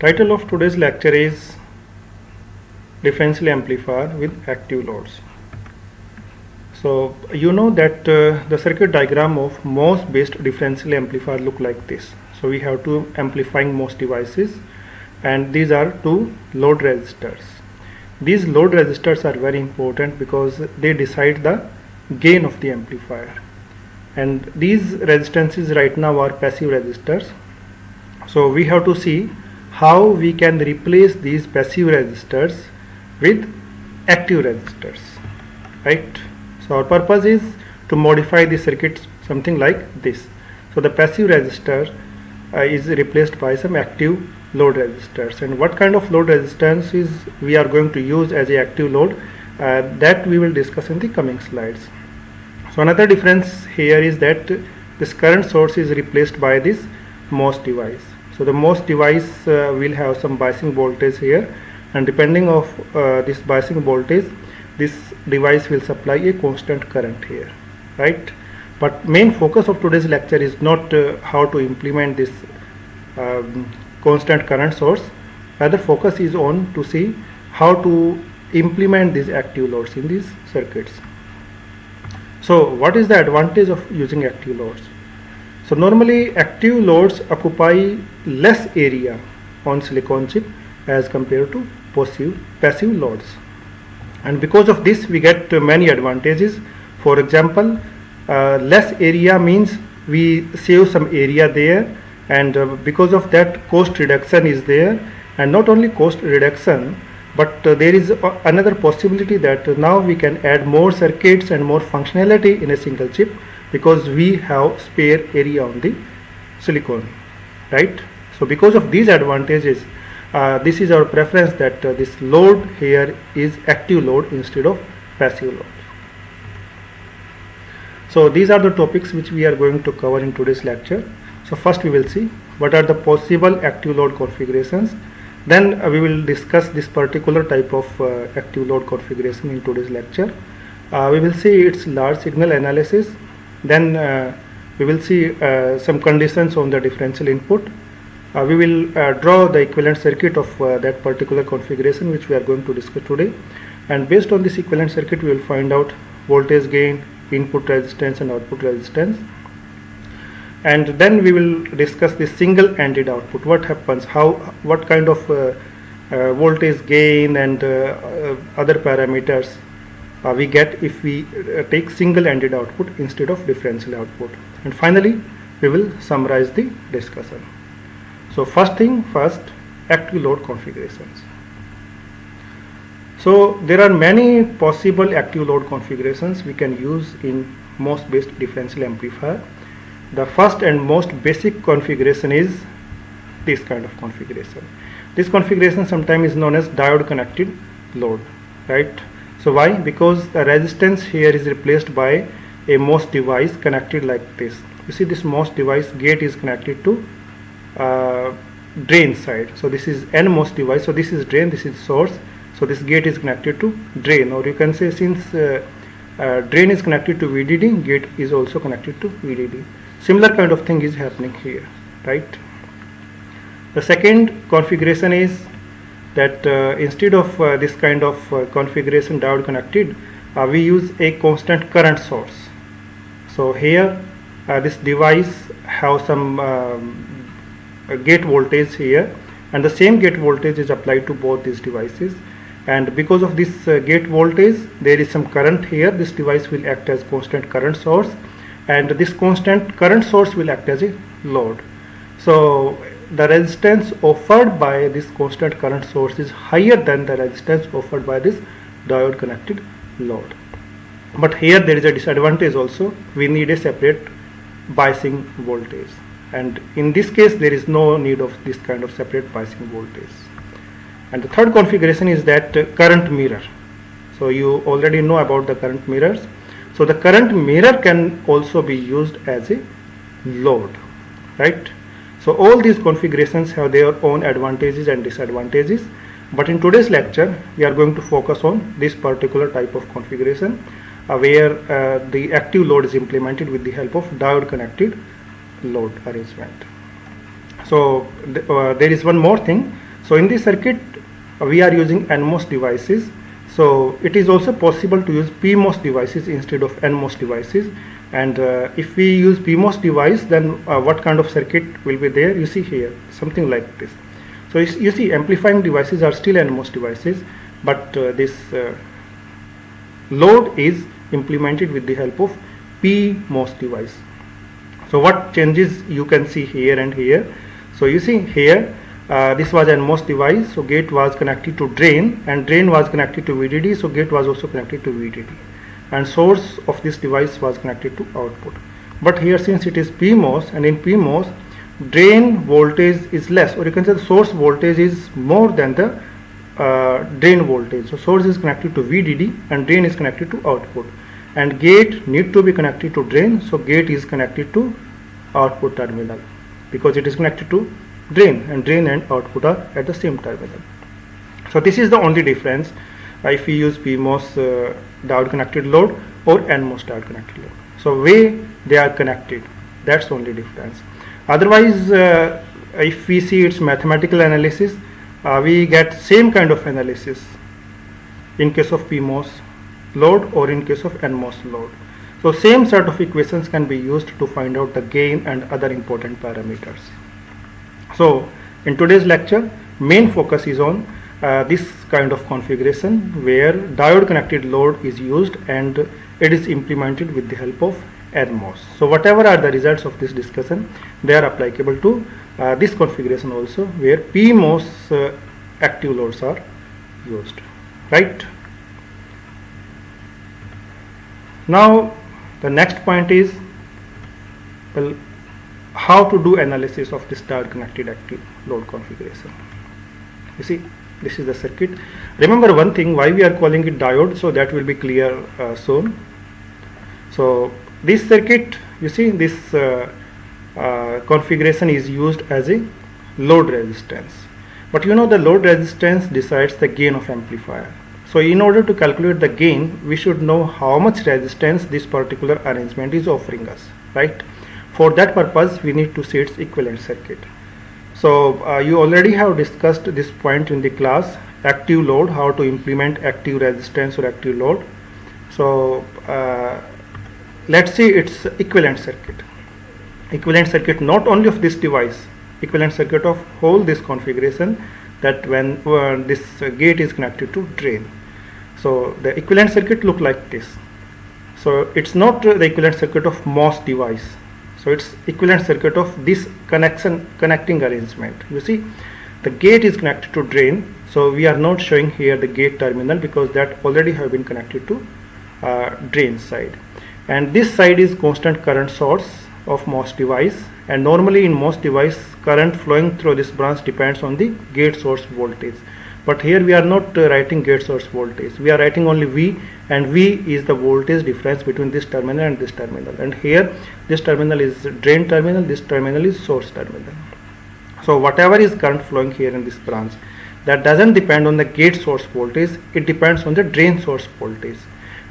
Title of today's lecture is Differential Amplifier with Active Loads. So you know that the circuit diagram of MOS based differential amplifier look like this. So we have two amplifying MOS devices and these are two load resistors. These load resistors are very important because they decide the gain of the amplifier, and these resistances right now are passive resistors. So we have to see how we can replace these passive resistors with active resistors, right? So our purpose is to modify the circuit something like this. So the passive resistor is replaced by some active load resistors, and what kind of load resistance is we are going to use as a active load, that we will discuss in the coming slides. So another difference here is that this current source is replaced by this MOS device. So the MOS device will have some biasing voltage here, and depending of this biasing voltage, this device will supply a constant current here, right? But main focus of today's lecture is not how to implement this constant current source. Rather, focus is on to see how to implement these active loads in these circuits. So what is the advantage of using active loads? So normally active loads occupy less area on silicon chip as compared to passive loads, and because of this we get many advantages. For example, less area means we save some area there, and because of that cost reduction is there. And not only cost reduction, but there is another possibility that now we can add more circuits and more functionality in a single chip because we have spare area on the silicon, right? So because of these advantages, this is our preference that this load here is active load instead of passive load. So these are the topics which we are going to cover in today's lecture. So first we will see what are the possible active load configurations. Then we will discuss this particular type of active load configuration in today's lecture. We will see its large signal analysis. Then we will see some conditions on the differential input. We will draw the equivalent circuit of that particular configuration which we are going to discuss today, and based on this equivalent circuit we will find out voltage gain, input resistance and output resistance. And then we will discuss the single-ended output. What happens, what kind of voltage gain and other parameters we get if we take single-ended output instead of differential output. And finally we will summarize the discussion. So first thing first, active load configurations. So there are many possible active load configurations we can use in MOS based differential amplifier. The first and most basic configuration is this kind of configuration. This configuration sometimes is known as diode connected load, right? So why? Because the resistance here is replaced by a MOS device connected like this. You see, this MOS device gate is connected to drain side. So this is NMOS device. So this is drain, this is source. So this gate is connected to drain, or you can say since drain is connected to VDD, gate is also connected to VDD. Similar kind of thing is happening here, right? The second configuration is that instead of this kind of configuration diode connected, we use a constant current source. So here this device have some gate voltage here, and the same gate voltage is applied to both these devices, and because of this gate voltage there is some current here. This device will act as constant current source, and this constant current source will act as a load. So the resistance offered by this constant current source is higher than the resistance offered by this diode connected load. But here there is a disadvantage also. We need a separate biasing voltage, and in this case there is no need of this kind of separate biasing voltage. And the third configuration is that current mirror. So you already know about the current mirrors. So the current mirror can also be used as a load, right? So all these configurations have their own advantages and disadvantages, but in today's lecture we are going to focus on this particular type of configuration where the active load is implemented with the help of diode connected load arrangement. So there is one more thing. So in this circuit we are using NMOS devices. So it is also possible to use PMOS devices instead of NMOS devices. And if we use PMOS device, then what kind of circuit will be there? You see here something like this. So you see amplifying devices are still NMOS devices, but this load is implemented with the help of PMOS device. So what changes you can see here and here. So you see here this was NMOS device, so gate was connected to drain and drain was connected to VDD, so gate was also connected to VDD, and source of this device was connected to output. But here, since it is PMOS, and in PMOS drain voltage is less, or you can say the source voltage is more than the drain voltage. So source is connected to VDD and drain is connected to output, and gate need to be connected to drain, so gate is connected to output terminal because it is connected to drain, and drain and output are at the same terminal. So this is the only difference if we use PMOS diode connected load or NMOS diode connected load. So way they are connected, that's only difference. Otherwise if we see its mathematical analysis, we get same kind of analysis in case of PMOS load or in case of NMOS load. So same set of equations can be used to find out the gain and other important parameters. So in today's lecture, main focus is on this kind of configuration where diode connected load is used and it is implemented with the help of NMOS. So whatever are the results of this discussion, they are applicable to this configuration also, where PMOS active loads are used, right? Now the next point is, well, how to do analysis of this diode connected active load configuration. You see, this is the circuit. Remember one thing, why we are calling it diode, so that will be clear soon. So this circuit, you see, this configuration is used as a load resistance, but you know the load resistance decides the gain of amplifier. So in order to calculate the gain, we should know how much resistance this particular arrangement is offering us, right? For that purpose we need to see its equivalent circuit. So you already have discussed this point in the class, active load, how to implement active resistance or active load. So let's see its equivalent circuit. Equivalent circuit not only of this device, equivalent circuit of whole this configuration, that when this gate is connected to drain. So the equivalent circuit look like this. So it's not the equivalent circuit of MOS device. So it's equivalent circuit of this connecting arrangement. You see, the gate is connected to drain, so we are not showing here the gate terminal because that already have been connected to drain side, and this side is constant current source of MOS device, and normally in MOS device current flowing through this branch depends on the gate source voltage. But here we are not writing gate source voltage, we are writing only V, and V is the voltage difference between this terminal and this terminal, and here this terminal is drain terminal, this terminal is source terminal. So whatever is current flowing here in this branch, that doesn't depend on the gate source voltage, it depends on the drain source voltage.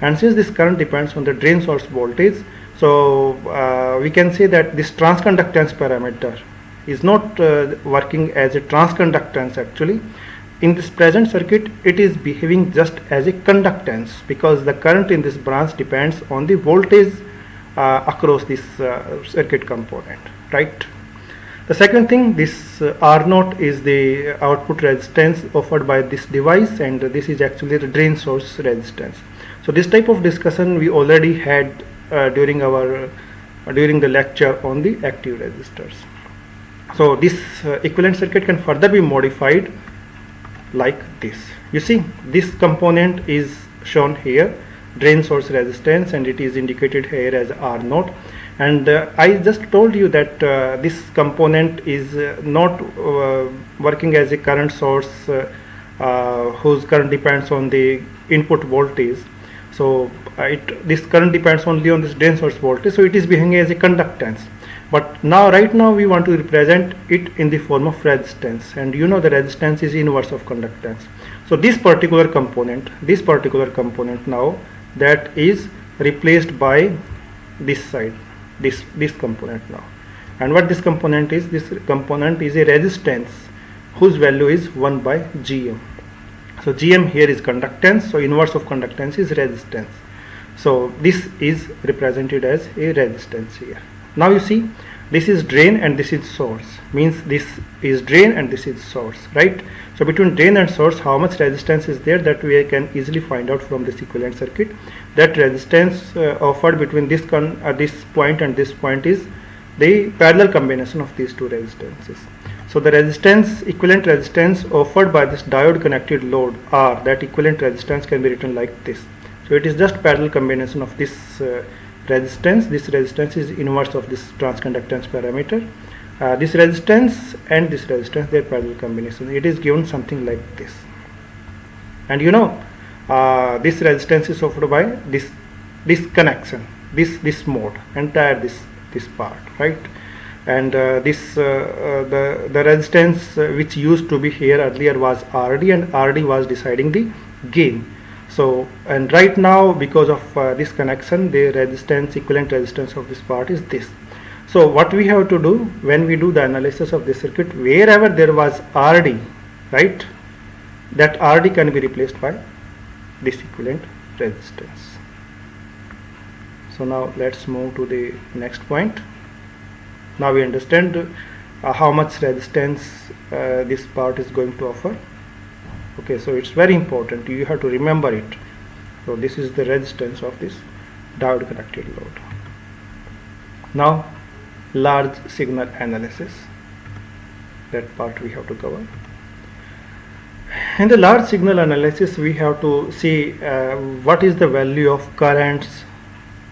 And since this current depends on the drain source voltage, so we can say that this transconductance parameter is not working as a transconductance. Actually in this present circuit it is behaving just as a conductance, because the current in this branch depends on the voltage across this circuit component, right? The second thing, this R0 is the output resistance offered by this device, and this is actually the drain source resistance. So this type of discussion we already had during the lecture on the active resistors. So this equivalent circuit can further be modified like this. You see, this component is shown here, drain source resistance, and it is indicated here as R0. And I just told you that this component is not working as a current source whose current depends on the input voltage. So this current depends only on this drain source voltage, so it is behaving as a conductance. But now right now we want to represent it in the form of resistance, and you know the resistance is inverse of conductance. So this particular component now, that is replaced by this side, this component now. And what this component is a resistance whose value is 1 by Gm. So Gm here is conductance, so inverse of conductance is resistance. So this is represented as a resistance here. Now you see, this is drain and this is source, means this is drain and this is source, right? So between drain and source, how much resistance is there, that we can easily find out from this equivalent circuit. That resistance offered between this point and this point is the parallel combination of these two resistances. So the resistance, equivalent resistance offered by this diode connected load R, that equivalent resistance can be written like this. So it is just parallel combination of this resistance. This resistance is inverse of this transconductance parameter. This resistance and this resistance, their parallel combination. It is given something like this. And you know, this resistance is offered by this connection, this mode, entire this part, right? And the resistance which used to be here earlier was RD, and RD was deciding the gain. So, and right now, because of this connection, the resistance, equivalent resistance of this part is this. So what we have to do when we do the analysis of this circuit, wherever there was RD, right, that RD can be replaced by this equivalent resistance. So now let's move to the next point. Now we understand how much resistance this part is going to offer. Okay, so it's very important, you have to remember it. So this is the resistance of this diode connected load. Now large signal analysis, that part we have to cover. In the large signal analysis, we have to see what is the value of currents,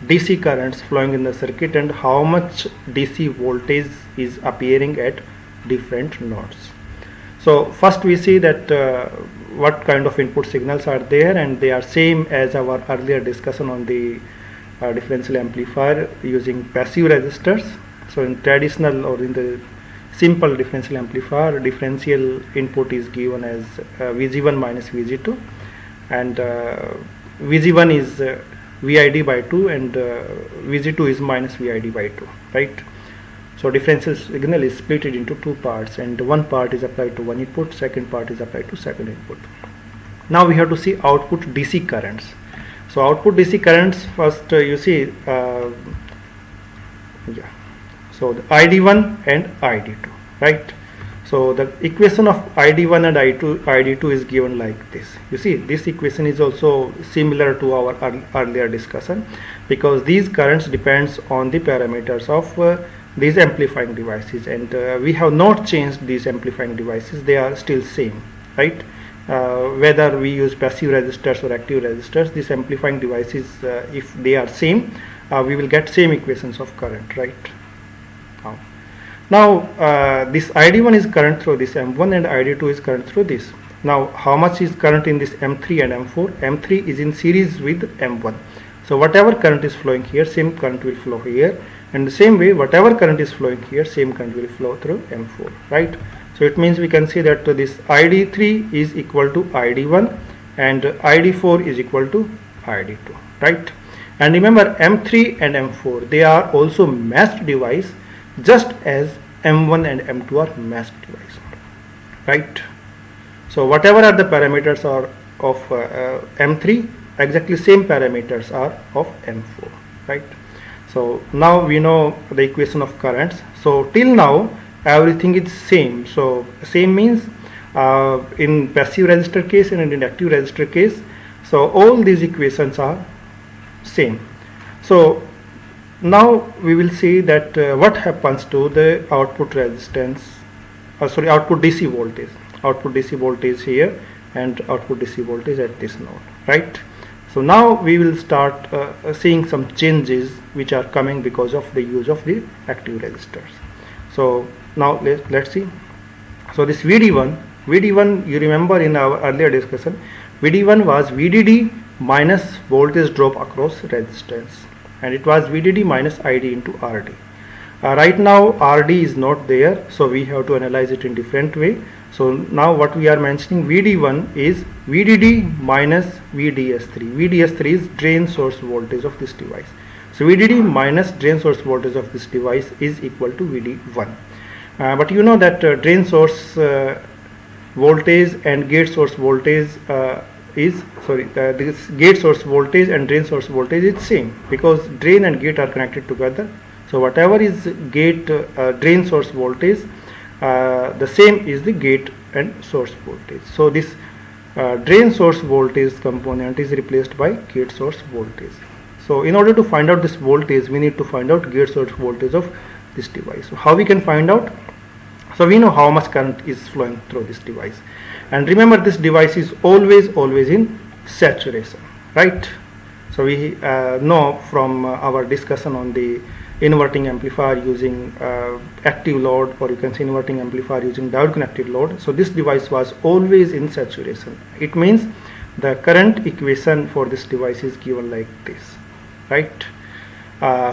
DC currents flowing in the circuit, and how much DC voltage is appearing at different nodes. So first we see that what kind of input signals are there, and they are same as our earlier discussion on the differential amplifier using passive resistors. So in traditional or in the simple differential amplifier, differential input is given as Vg1 minus Vg2, and Vg1 is Vid by 2 and Vg2 is minus Vid by 2, right? So differential signal is split into two parts, and one part is applied to one input, second part is applied to second input. Now we have to see output DC currents. So output DC currents, first you see, so the ID1 and ID2, right? So the equation of ID1 and ID2 is given like this. You see, this equation is also similar to our earlier discussion, because these currents depends on the parameters of these amplifying devices, and we have not changed these amplifying devices, they are still same, right? Whether we use passive resistors or active resistors, these amplifying devices, if they are same, we will get same equations of current, right? Now this ID1 is current through this M1 and ID2 is current through this. Now how much is current in this M3 and M4? M3 is in series with M1. So whatever current is flowing here, same current will flow here, and the same way whatever current is flowing here, same current will flow through M4, right? So it means we can see that this ID3 is equal to ID1 and ID4 is equal to ID2, right? And remember, M3 and M4, they are also matched device, just as M1 and M2 are matched device, right? So whatever are the parameters are of M3, exactly same parameters are of M4, right? So now we know the equation of currents. So till now everything is same. So same means in passive resistor case and in active resistor case, so all these equations are same. So now we will see that what happens to the output resistance, output DC voltage here and output DC voltage at this node, right? So now we will start seeing some changes which are coming because of the use of the active resistors. So now let's see. So this VD1, you remember in our earlier discussion, VD1 was VDD minus voltage drop across resistance, and it was VDD minus ID into RD. Right now RD is not there, so we have to analyze it in different way. So now what we are mentioning, VD1 is VDD minus VDS3. VDS3 is drain source voltage of this device. So VDD minus drain source voltage of this device is equal to VD1. But you know that drain source voltage and gate source voltage this gate source voltage and drain source voltage is same, because drain and gate are connected together. So whatever is gate drain source voltage, the same is the gate and source voltage. So this drain source voltage component is replaced by gate source voltage. So in order to find out this voltage, we need to find out gate source voltage of this device. So how we can find out? So we know how much current is flowing through this device, and remember, this device is always in saturation, right? So we know from our discussion on the inverting amplifier using active load, or you can say inverting amplifier using diode connected load. So this device was always in saturation. It means the current equation for this device is given like this, right?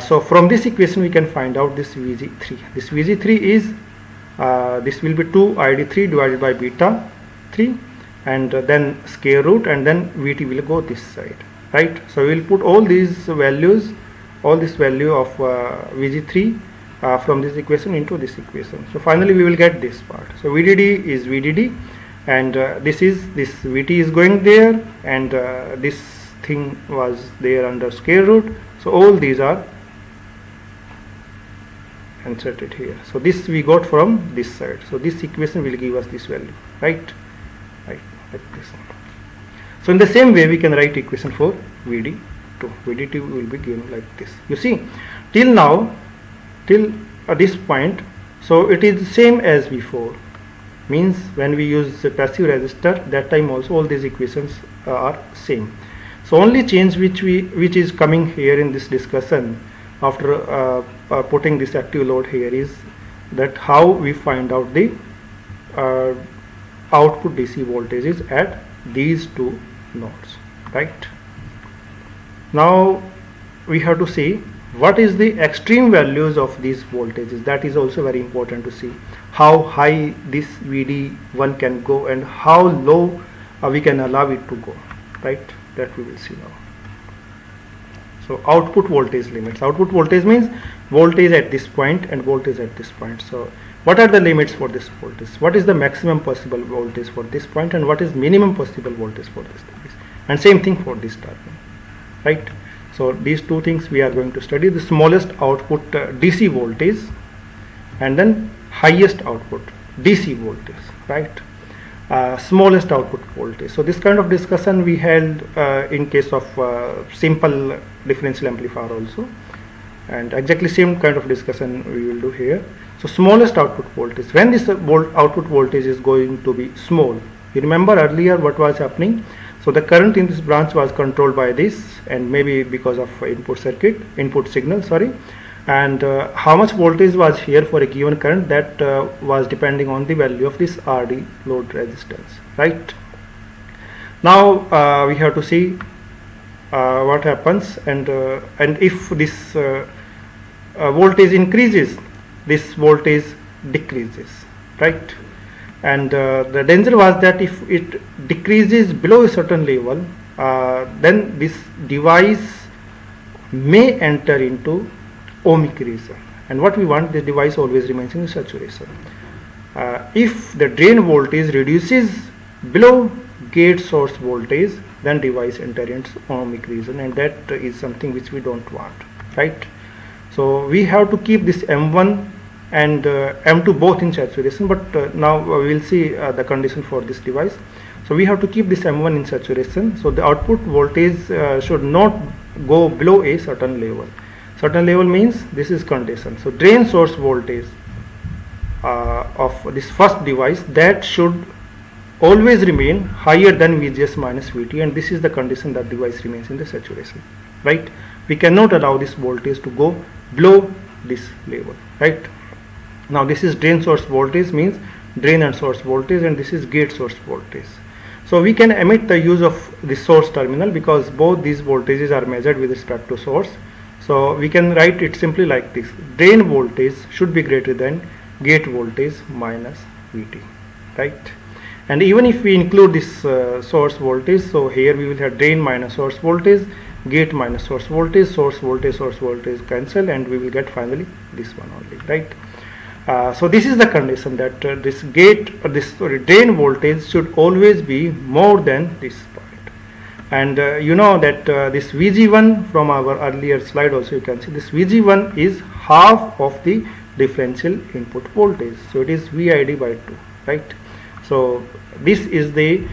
So from this equation we can find out this Vg3. This Vg3 is this will be 2 Id3 divided by beta 3, and then square root, and then Vt will go this side, right? So we will put all these values, all this value of Vg3 from this equation into this equation. So finally we will get this part. So VDD is VDD, and this Vt is going there, and this thing was there under square root. So all these are inserted here. So this we got from this side. So this equation will give us this value, right like this. So in the same way we can write equation for VD2. VD2 will be given like this. You see, till now, till this point, so it is the same as before. Means when we use a passive resistor, that time also all these equations are same. So only change which is coming here in this discussion after putting this active load here is that how we find out the output DC voltages at these two nodes, right? Now we have to see what is the extreme values of these voltages. That is also very important to see how high this VD1 can go and how low we can allow it to go, right? That we will see now. So output voltage limits. Output voltage means voltage at this point and voltage at this point. So what are the limits for this voltage? What is the maximum possible voltage for this point, and what is minimum possible voltage for this device? And same thing for this terminal, right? So these two things we are going to study: the smallest output DC voltage, and then highest output DC voltage, right? Smallest output voltage. So this kind of discussion we held in case of simple differential amplifier also, and exactly same kind of discussion we will do here. So smallest output voltage, when this output voltage is going to be small, you remember earlier what was happening. So the current in this branch was controlled by this, and maybe because of input signal, sorry, and how much voltage was here for a given current, that was depending on the value of this RD load resistance, right? Now we have to see what happens, and if this voltage increases, this voltage decreases, right? And the danger was that if it decreases below a certain level, then this device may enter into ohmic region, and what we want, this device always remains in saturation. If the drain voltage reduces below gate source voltage, then device enter into ohmic region, and that is something which we don't want, right? So we have to keep this M1 and M2 both in saturation, but now we will see the condition for this device. So we have to keep this M1 in saturation, so the output voltage should not go below a certain level. Certain level means this is condition. So drain source voltage of this first device, that should always remain higher than VGS minus VT, and this is the condition that device remains in the saturation, right? We cannot allow this voltage to go below this level, right? Now this is drain source voltage, means drain and source voltage, and this is gate source voltage. So we can omit the use of the source terminal because both these voltages are measured with respect to source. So we can write it simply like this: drain voltage should be greater than gate voltage minus VT, right? And even if we include this source voltage, so here we will have drain minus source voltage, gate minus source voltage, source voltage cancel, and we will get finally this one only, right? So this is the condition that this drain voltage should always be more than this point. And you know that this Vg1 from our earlier slide also, you can see this Vg1 is half of the differential input voltage. So it is VID by 2, right? So this is the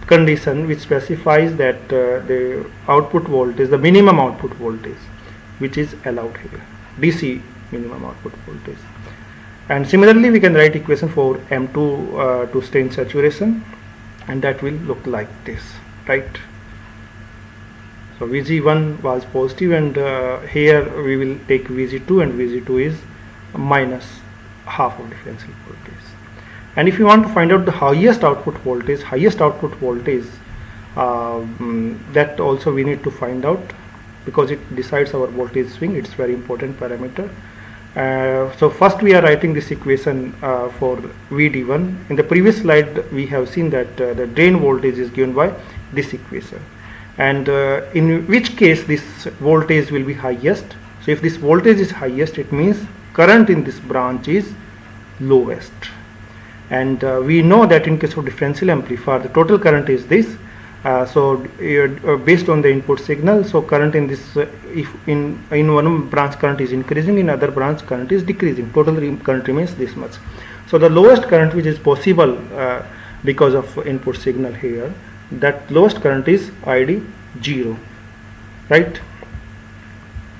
condition which specifies that the output voltage, the minimum output voltage which is allowed here, DC minimum output voltage. And similarly we can write equation for M2 to stay in saturation, and that will look like this, right? So Vg1 was positive, and here we will take Vg2, and Vg2 is minus half of differential voltage. And if you want to find out the highest output voltage, that also we need to find out, because it decides our voltage swing. It's very important parameter. So first we are writing this equation for Vd1. In the previous slide we have seen that the drain voltage is given by this equation, and in which case this voltage will be highest. So if this voltage is highest, it means current in this branch is lowest. And we know that in case of differential amplifier, the total current is this. Based on the input signal, so current in this, if in one branch current is increasing, in other branch current is decreasing, total current remains this much. So the lowest current which is possible because of input signal here, that lowest current is ID 0, right?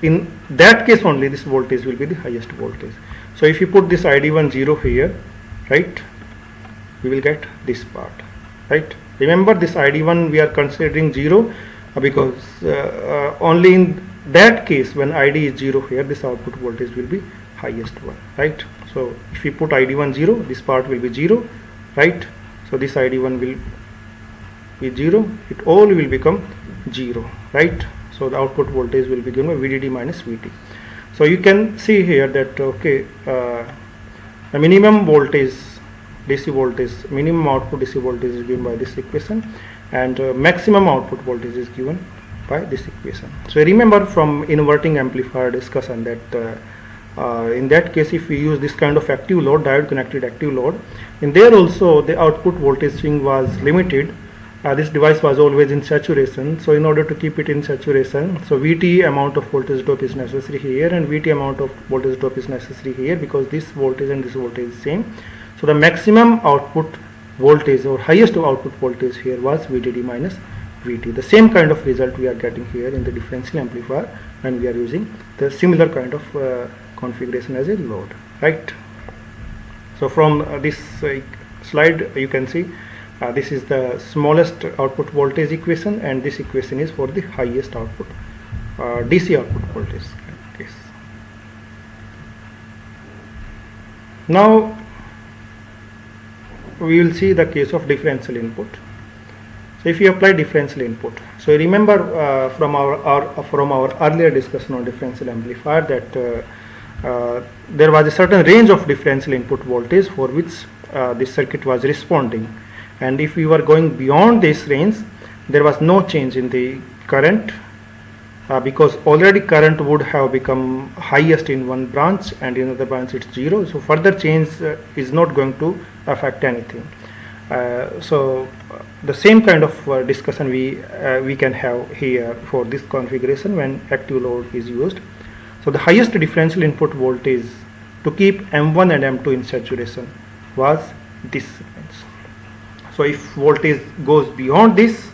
In that case only this voltage will be the highest voltage. So if you put this ID1 0 here, right, we will get this part, right? Remember, this ID1 we are considering 0 because only in that case when ID is 0 here, this output voltage will be highest one, right? So if we put ID1 0, this part will be 0, right? So this ID1 will be 0, it all will become 0, right? So the output voltage will be given by VDD minus VT. So you can see here that okay, the minimum voltage, DC voltage, minimum output DC voltage is given by this equation, and maximum output voltage is given by this equation. So remember from inverting amplifier discussion that in that case, if we use this kind of active load, diode connected active load, in there also the output voltage swing was limited. This device was always in saturation, so in order to keep it in saturation, so VT amount of voltage drop is necessary here, and VT amount of voltage drop is necessary here, because this voltage and this voltage is same. So the maximum output voltage or highest output voltage here was VDD minus VT. The same kind of result we are getting here in the differential amplifier when we are using the similar kind of configuration as a load, right? So from this slide you can see this is the smallest output voltage equation, and this equation is for the highest output DC output voltage case. Now we will see the case of differential input. So if you apply differential input, so remember from our earlier discussion on differential amplifier that there was a certain range of differential input voltage for which this circuit was responding, and if we were going beyond this range, there was no change in the current because already current would have become highest in one branch, and in another branch it's 0. So further change is not going to affect anything. So the same kind of discussion we can have here for this configuration when active load is used. So the highest differential input voltage to keep M1 and M2 in saturation was this range. So if voltage goes beyond this,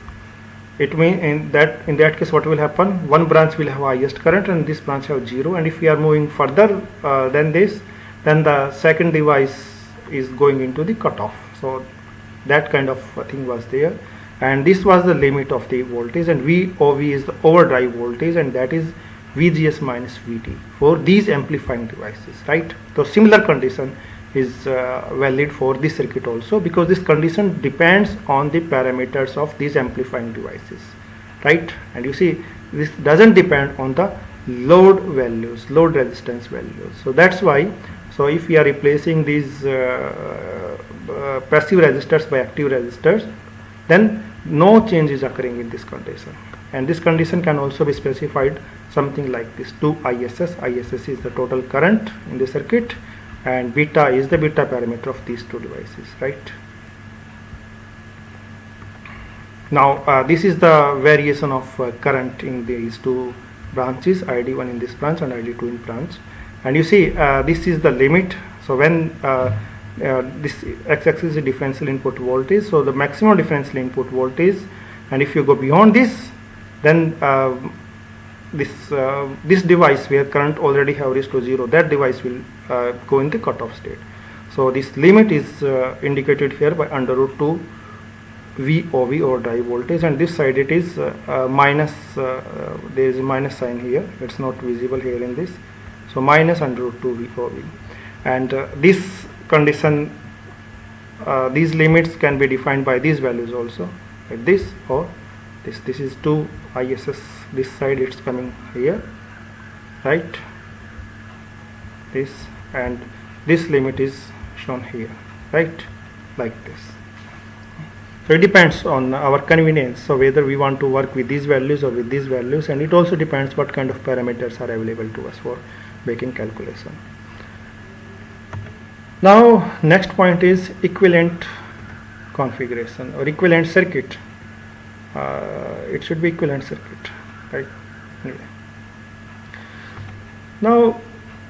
it means in that case what will happen, one branch will have highest current and this branch have 0, and if we are moving further than this, then the second device is going into the cutoff. So that kind of thing was there, and this was the limit of the voltage, and VOV is the overdrive voltage, and that is VGS minus VT for these amplifying devices, right? So similar condition is valid for this circuit also, because this condition depends on the parameters of these amplifying devices, right? And you see this doesn't depend on the load values, load resistance values. So that's why, so if we are replacing these passive resistors by active resistors, then no change is occurring in this condition. And this condition can also be specified something like this: 2 ISS. ISS is the total current in the circuit, and beta is the beta parameter of these two devices, right? Now this is the variation of current in these two branches, ID1 in this branch and ID2 in branch, and you see this is the limit. So when this x-axis is differential input voltage, so the maximum differential input voltage, and if you go beyond this, then this device where current already have reached to 0, that device will go in the cutoff state. So this limit is indicated here by under root 2 VOV or drive voltage, and this side it is minus, there is a minus sign here, it's not visible here in this, so minus under root 2 VOV, and this condition, these limits can be defined by these values also, like this or this. This is 2 ISS, this side it's coming here, right, this, and this limit is shown here, right, like this. So it depends on our convenience, so whether we want to work with these values or with these values, and it also depends what kind of parameters are available to us for making calculation. Now next point is equivalent configuration or equivalent circuit. It should be equivalent circuit, right? Anyway. Now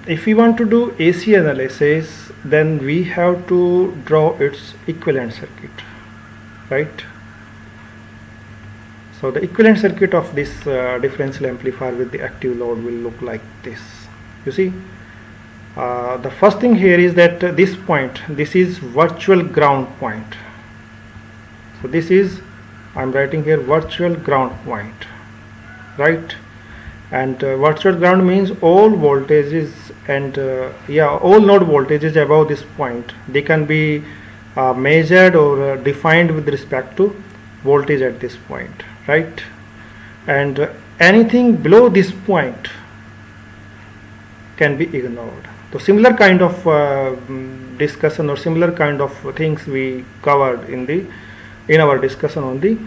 if we want to do AC analysis, then we have to draw its equivalent circuit, right? So the equivalent circuit of this differential amplifier with the active load will look like this. You see, the first thing here is that this point, this is virtual ground point. So this is, I'm writing here virtual ground point, right? And virtual ground means all voltages and all node voltages above this point, they can be measured or defined with respect to voltage at this point, right? And anything below this point can be ignored. So similar kind of discussion or similar kind of things we covered in our discussion on the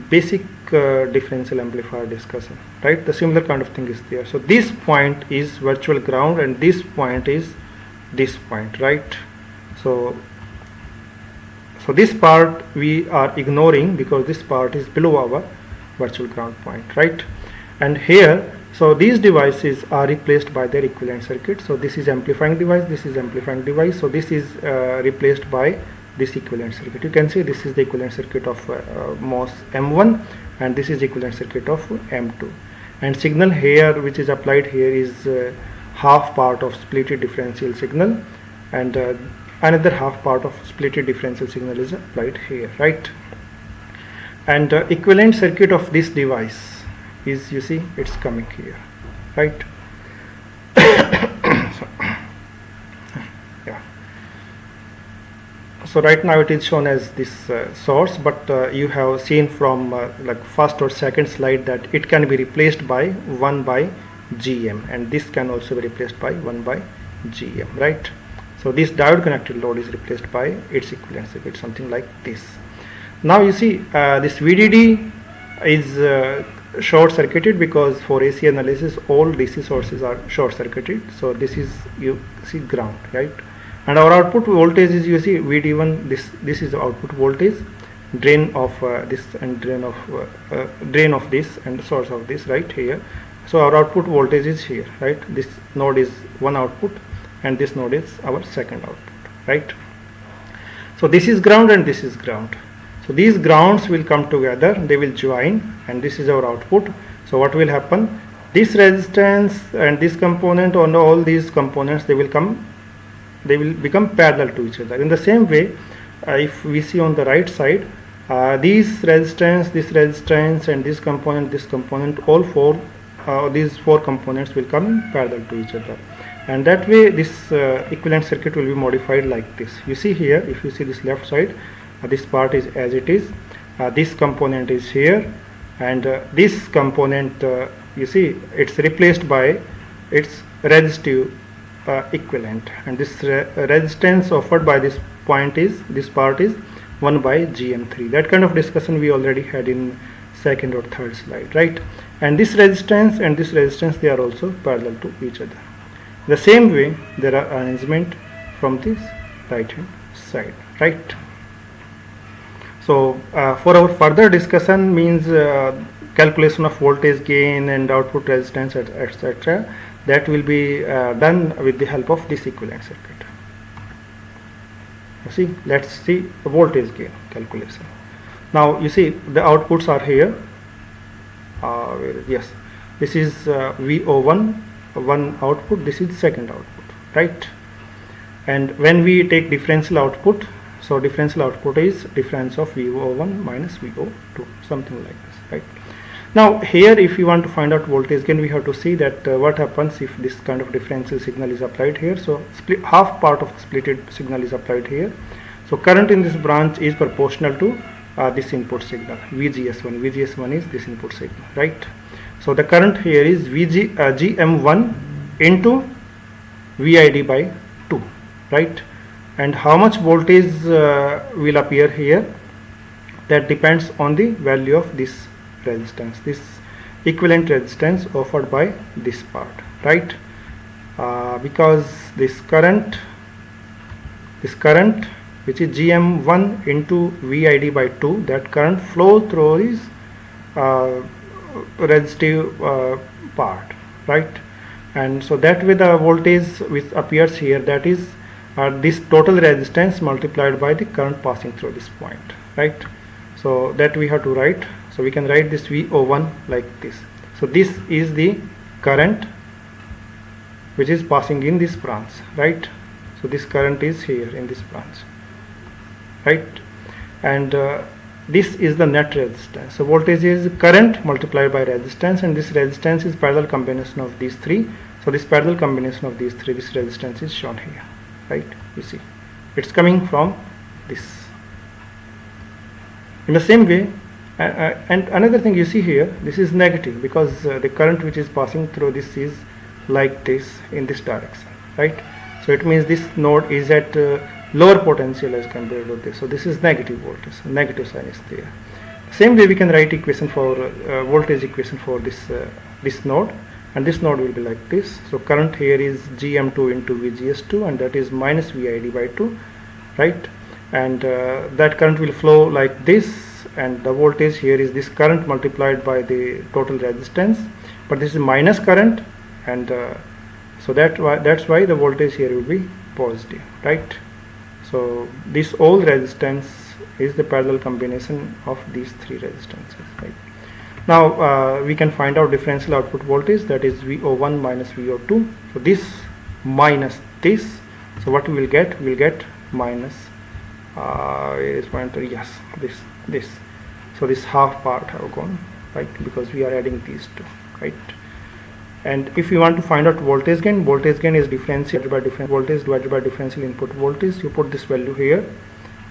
basic differential amplifier discussion, right? The similar kind of thing is there. So this point is virtual ground and this point is this point, right? So this part we are ignoring because this part is below our virtual ground point, right? And here, so these devices are replaced by their equivalent circuit. So this is amplifying device, this is amplifying device, so this is replaced by this equivalent circuit. You can see this is the equivalent circuit of MOS M1 and this is equivalent circuit of M2, and signal here which is applied here is half part of splitted differential signal, and another half part of splitted differential signal is applied here, right? And equivalent circuit of this device is, you see, it's coming here, right? So right now it is shown as this source, but you have seen from like first or second slide that it can be replaced by 1 by GM, and this can also be replaced by 1 by GM, right? So this diode connected load is replaced by its equivalent circuit, something like this. Now you see this VDD is short circuited because for AC analysis all DC sources are short circuited. So this is, you see, ground, right? And our output voltage is, you see, VD1, this is the output voltage, drain of this and drain of this and source of this, right here. So our output voltage is here, right? This node is one output and this node is our second output, right? So this is ground and this is ground. So these grounds will come together, they will join, and this is our output. So what will happen? This resistance and this component, on all these components, they will become parallel to each other. In the same way, if we see on the right side, these resistance, this resistance, and this component, all four, these four components will come parallel to each other, and that way this equivalent circuit will be modified like this. You see here, if you see this left side, this part is as it is, this component is here, and this component, you see, it's replaced by its resistive equivalent, and this resistance offered by this point is, this part is 1 by GM3. That kind of discussion we already had in second or third slide, right? And this resistance and this resistance, they are also parallel to each other. The same way there are arrangement from this right hand side, right? So for our further discussion means calculation of voltage gain and output resistance etc., that will be done with the help of this equivalent circuit. You see, let's see the voltage gain calculation. Now you see the outputs are here. Yes, this is VO1 one output, this is second output, right? And when we take differential output, so differential output is difference of VO1 minus VO2, something like this, right? Now here if you want to find out voltage gain, we have to see that what happens if this kind of differential signal is applied here. So half part of the splitted signal is applied here. So current in this branch is proportional to this input signal VGS1. VGS1 is this input signal, right? So the current here is GM1 into VID by 2, right? And how much voltage will appear here, that depends on the value of this resistance, this equivalent resistance offered by this part, right? Because this current which is GM1 into VID by 2, that current flow through is resistive part, right? And so that way the voltage which appears here, that is this total resistance multiplied by the current passing through this point, right? So that we have to write. So we can write this VO1 like this. So this is the current which is passing in this branch, right? So this current is here in this branch, right? And this is the net resistance. So voltage is current multiplied by resistance, and this resistance is parallel combination of these three. So this parallel combination of these three, this resistance is shown here, right? You see, it's coming from this. In the same way, and another thing you see here, this is negative because the current which is passing through this is like this in this direction, right? So it means this node is at lower potential as compared to this. So this is negative voltage, negative sign is there. Same way we can write equation for voltage equation for this node, and this node will be like this. So current here is GM2 into VGS2, and that is minus VID by 2, right? And that current will flow like this, and the voltage here is this current multiplied by the total resistance, but this is minus current, and so that's why the voltage here will be positive, right? So this all resistance is the parallel combination of these three resistances, right? Now we can find out differential output voltage, that is VO1 minus VO2. So this minus this, so what we will get? We will get minus is pointer, yes, this. So this half part have gone, right, because we are adding these two, right? And if you want to find out voltage gain is differential by voltage divided by differential input voltage. You put this value here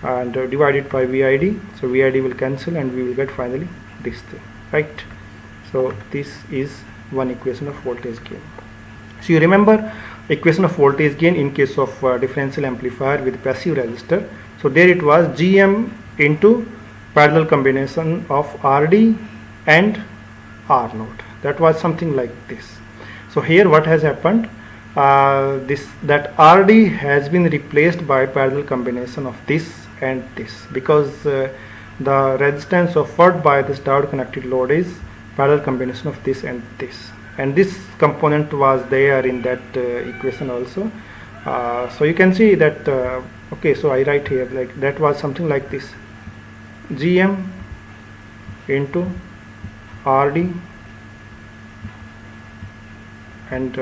and divide it by VID. So VID will cancel, and we will get finally this thing, right? So this is one equation of voltage gain. So you remember equation of voltage gain in case of differential amplifier with passive resistor. So there it was GM into parallel combination of RD and R naught. That was something like this. So here what has happened, that RD has been replaced by parallel combination of this and this, because the resistance offered by this diode connected load is parallel combination of this and this, and this component was there in that equation also. So you can see that okay, so I write here like that was something like this, GM into RD and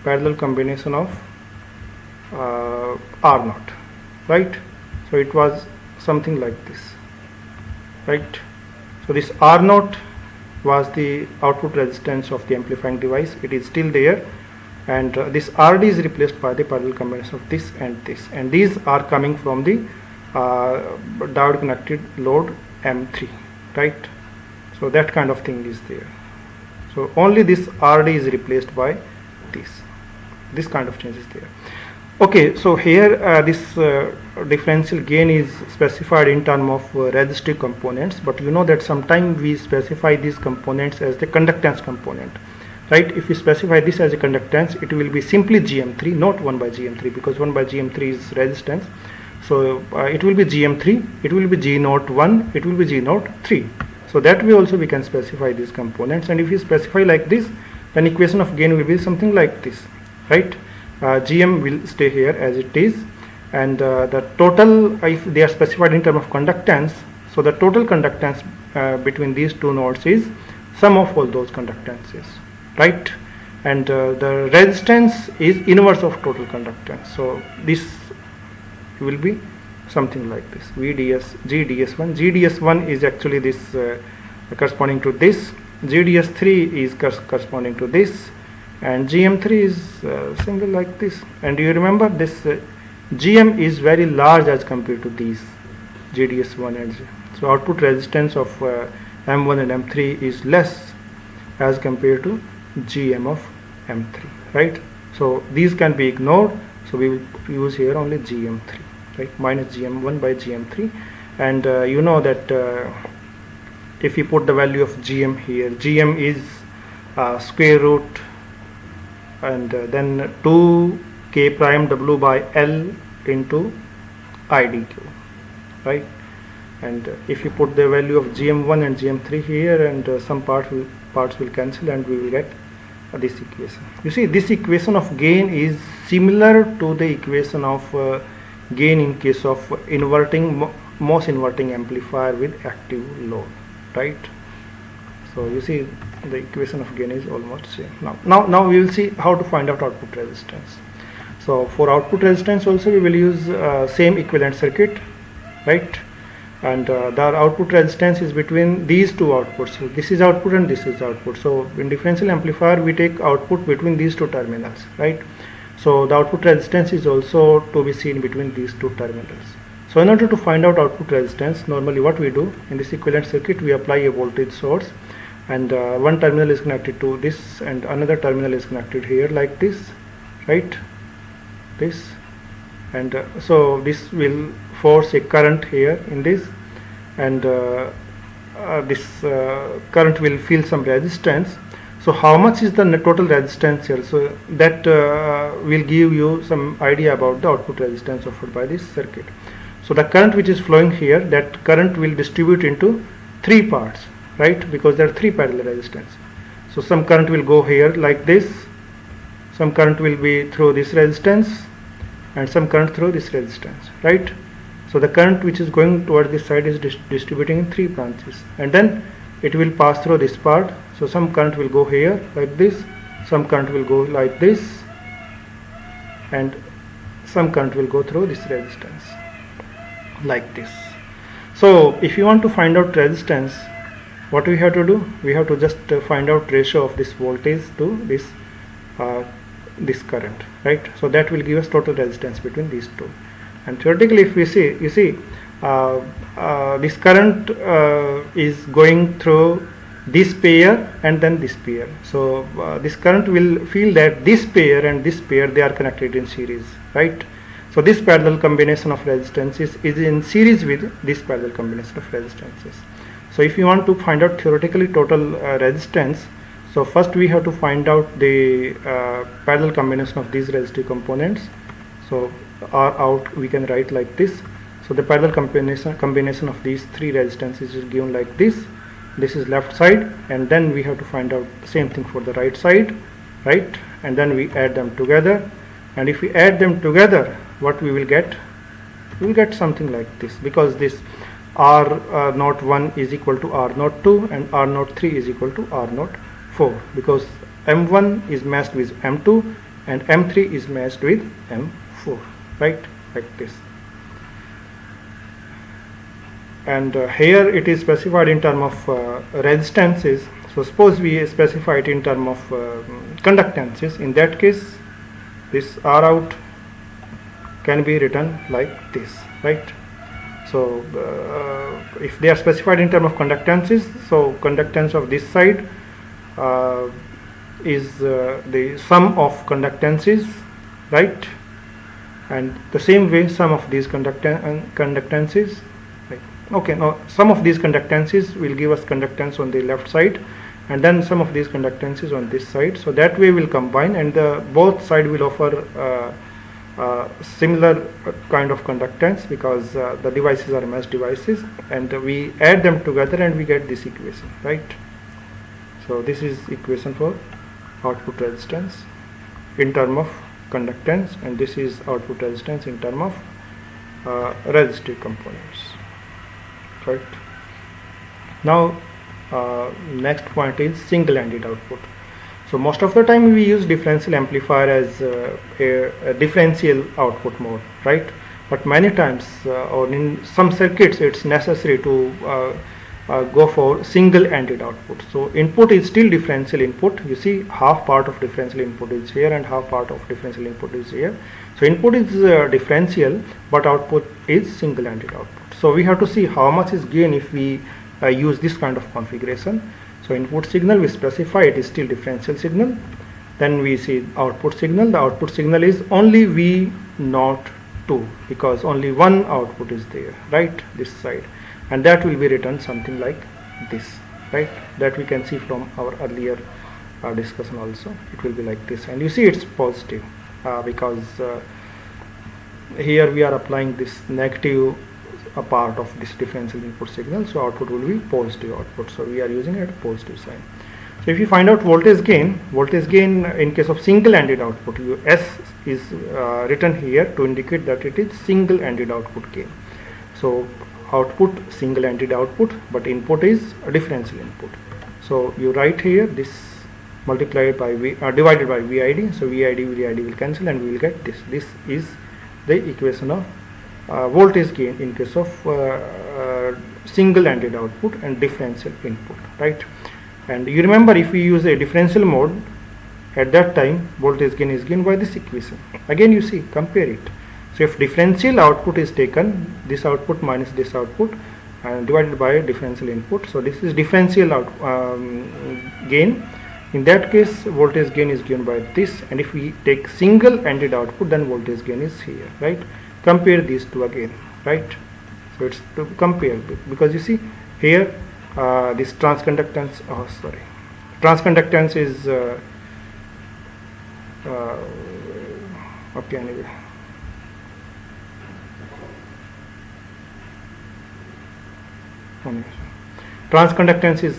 parallel combination of R naught, right? So it was something like this, right? So this R naught was the output resistance of the amplifying device. It is still there, and this RD is replaced by the parallel combination of this, and these are coming from the diode connected load M3, right? So that kind of thing is there. So only this RD is replaced by this kind of change is there. Okay, so here this differential gain is specified in terms of resistive components, but you know that sometimes we specify these components as the conductance component. right? If we specify this as a conductance, it will be simply Gm3, not 1 by Gm3, because 1 by Gm3 is resistance. So it will be Gm3, it will be G01, it will be G03. So that way also we can specify these components, and if you specify like this, then equation of gain will be something like this, right? Gm will stay here as it is, and the total, if they are specified in terms of conductance, so the total conductance between these two nodes is sum of all those conductances, right? And the resistance is inverse of total conductance. So this will be something like this, VDS, GDS1. GDS1 is actually this corresponding to this, GDS3 is corresponding to this, and GM3 is single like this. And you remember this GM is very large as compared to these GDS1 and G. So output resistance of M1 and M3 is less as compared to GM of M3, right? So these can be ignored, so we will use here only GM3, right? Minus GM1 by GM3. And you know that if you put the value of GM here, GM is square root and then 2k prime W by L into IDQ, right? And if you put the value of GM1 and GM3 here, and some parts will cancel, and we will get this equation. You see, this equation of gain is similar to the equation of gain in case of inverting MOS inverting amplifier with active load, right? So you see the equation of gain is almost same. Now we will see how to find out output resistance. So for output resistance also we will use same equivalent circuit, right? And the output resistance is between these two outputs. So this is output and this is output. So in differential amplifier we take output between these two terminals, right? So the output resistance is also to be seen between these two terminals. So in order to find out output resistance, normally what we do in this equivalent circuit, we apply a voltage source, and one terminal is connected to this and another terminal is connected here like this, right? This, and so this will force a current here in this, and this current will feel some resistance. So how much is the total resistance here? So that will give you some idea about the output resistance offered by this circuit. So the current which is flowing here, that current will distribute into three parts, right? Because there are three parallel resistance. So some current will go here like this, some current will be through this resistance, and some current through this resistance, right? So the current which is going towards this side is distributing in three branches, and then it will pass through this part. So some current will go here like this, some current will go like this, and some current will go through this resistance like this. So if you want to find out resistance, what we have to do? We have to just find out ratio of this voltage to this current, right? So that will give us total resistance between these two. And theoretically, if we see, you see, this current is going through this pair and then this pair. So this current will feel that this pair and this pair, they are connected in series, right? So this parallel combination of resistances is in series with this parallel combination of resistances. So if you want to find out theoretically total resistance, so first we have to find out the parallel combination of these resistive components. So R out we can write like this. So the parallel combination of these three resistances is given like this. This is left side, and then we have to find out the same thing for the right side, right? And then we add them together, and if we add them together, what we will get? We will get something like this, because this R01 is equal to R02 and R03 is equal to R04, because M1 is matched with M2 and M3 is matched with M4, right? Like this. And here it is specified in terms of resistances. So suppose we specify it in terms of conductances. In that case, this R out can be written like this, right? So if they are specified in terms of conductances, so conductance of this side is the sum of conductances, right? And the same way sum of these conductances, right? Okay, now sum of these conductances will give us conductance on the left side, and then some of these conductances on this side. So that way we'll combine, and the both side will offer similar kind of conductance, because the devices are mesh devices, and we add them together and we get this equation, right? So this is equation for output resistance in term of conductance, and this is output resistance in term of resistive components, right? Now next point is single-ended output. So most of the time we use differential amplifier as a differential output mode, right? But many times or in some circuits it's necessary to go for single-ended output. So input is still differential input. You see, half part of differential input is here and half part of differential input is here. So input is differential, but output is single-ended output. So we have to see how much is gain if we use this kind of configuration. So input signal we specify it is still differential signal. Then we see output signal. The output signal is only V02, because only one output is there, right, this side, and that will be written something like this, right? That we can see from our earlier discussion also. It will be like this, and you see it's positive because here we are applying this negative a part of this differential input signal, so output will be positive output. So we are using it positive sign. So if you find out voltage gain in case of single-ended output, S is written here to indicate that it is single-ended output gain. So output single-ended output, but input is a differential input. So you write here this multiplied by divided by VID. So VID will cancel, and we will get this. This is the equation of voltage gain in case of single-ended output and differential input, right? And you remember, if we use a differential mode, at that time voltage gain is given by this equation. Again, you see, compare it. So if differential output is taken, this output minus this output, and divided by differential input, so this is differential gain. In that case, voltage gain is given by this, and if we take single-ended output, then voltage gain is here, right? Compare these two again, right? So it's to compare, because you see here this transconductance, transconductance is okay, anyway. Transconductance is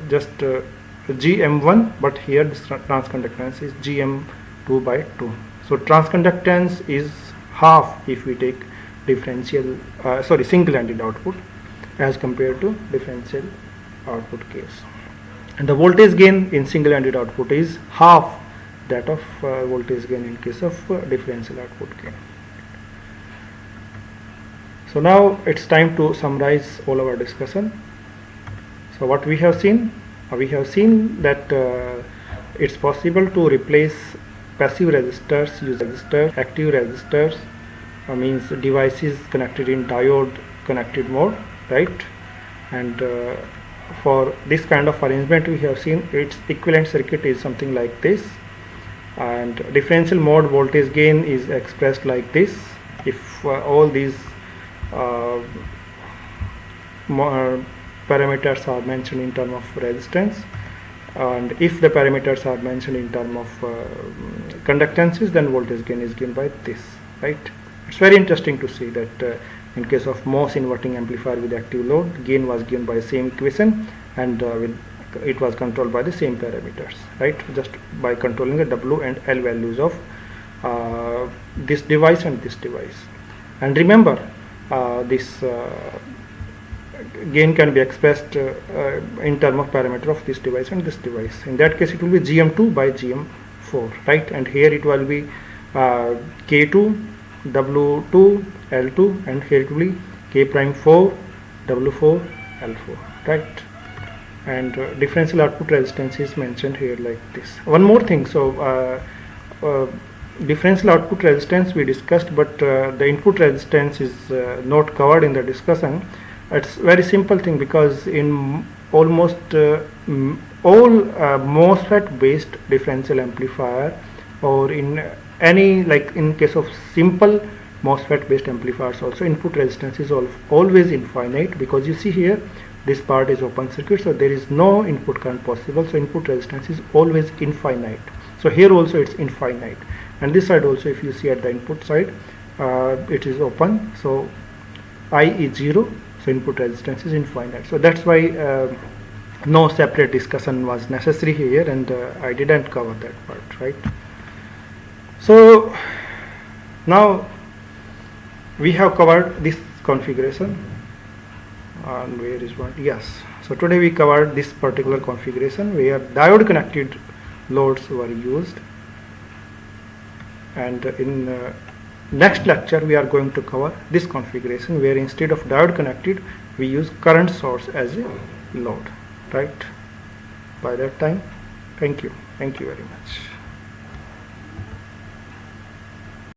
just GM1, but here this transconductance is GM2 by 2. So transconductance is half if we take differential single-ended output as compared to differential output case, and the voltage gain in single-ended output is half that of voltage gain in case of differential output gain. So now it's time to summarize all our discussion. So what we have seen that it's possible to replace passive resistors, use resistors, active resistors, means devices connected in diode connected mode, right? And for this kind of arrangement, we have seen its equivalent circuit is something like this, and differential mode voltage gain is expressed like this if all these parameters are mentioned in terms of resistance, and if the parameters are mentioned in terms of conductances, then voltage gain is given by this, right? It's very interesting to see that in case of MOS inverting amplifier with active load, gain was given by the same equation, and it was controlled by the same parameters, right? Just by controlling the W and L values of this device and this device. And remember, this gain can be expressed in terms of parameter of this device and this device. In that case, it will be GM2 by GM4, right? And here it will be K2, W2, L2, and here it will be K prime 4, W4, L4, right? And differential output resistance is mentioned here like this. One more thing, so differential output resistance we discussed, but the input resistance is not covered in the discussion. It's very simple thing, because in almost all MOSFET based differential amplifier, or in any, like in case of simple MOSFET based amplifiers also, input resistance is always infinite, because you see here this part is open circuit, so there is no input current possible, so input resistance is always infinite. So here also it's infinite, and this side also, if you see at the input side, it is open, so I is 0, so input resistance is infinite. So that's why no separate discussion was necessary here, and I didn't cover that part, right? So now we have covered this configuration, and where is one? Yes, so today we covered this particular configuration where diode connected loads were used, and in next lecture we are going to cover this configuration where instead of diode connected we use current source as a load, right? By that time, thank you very much.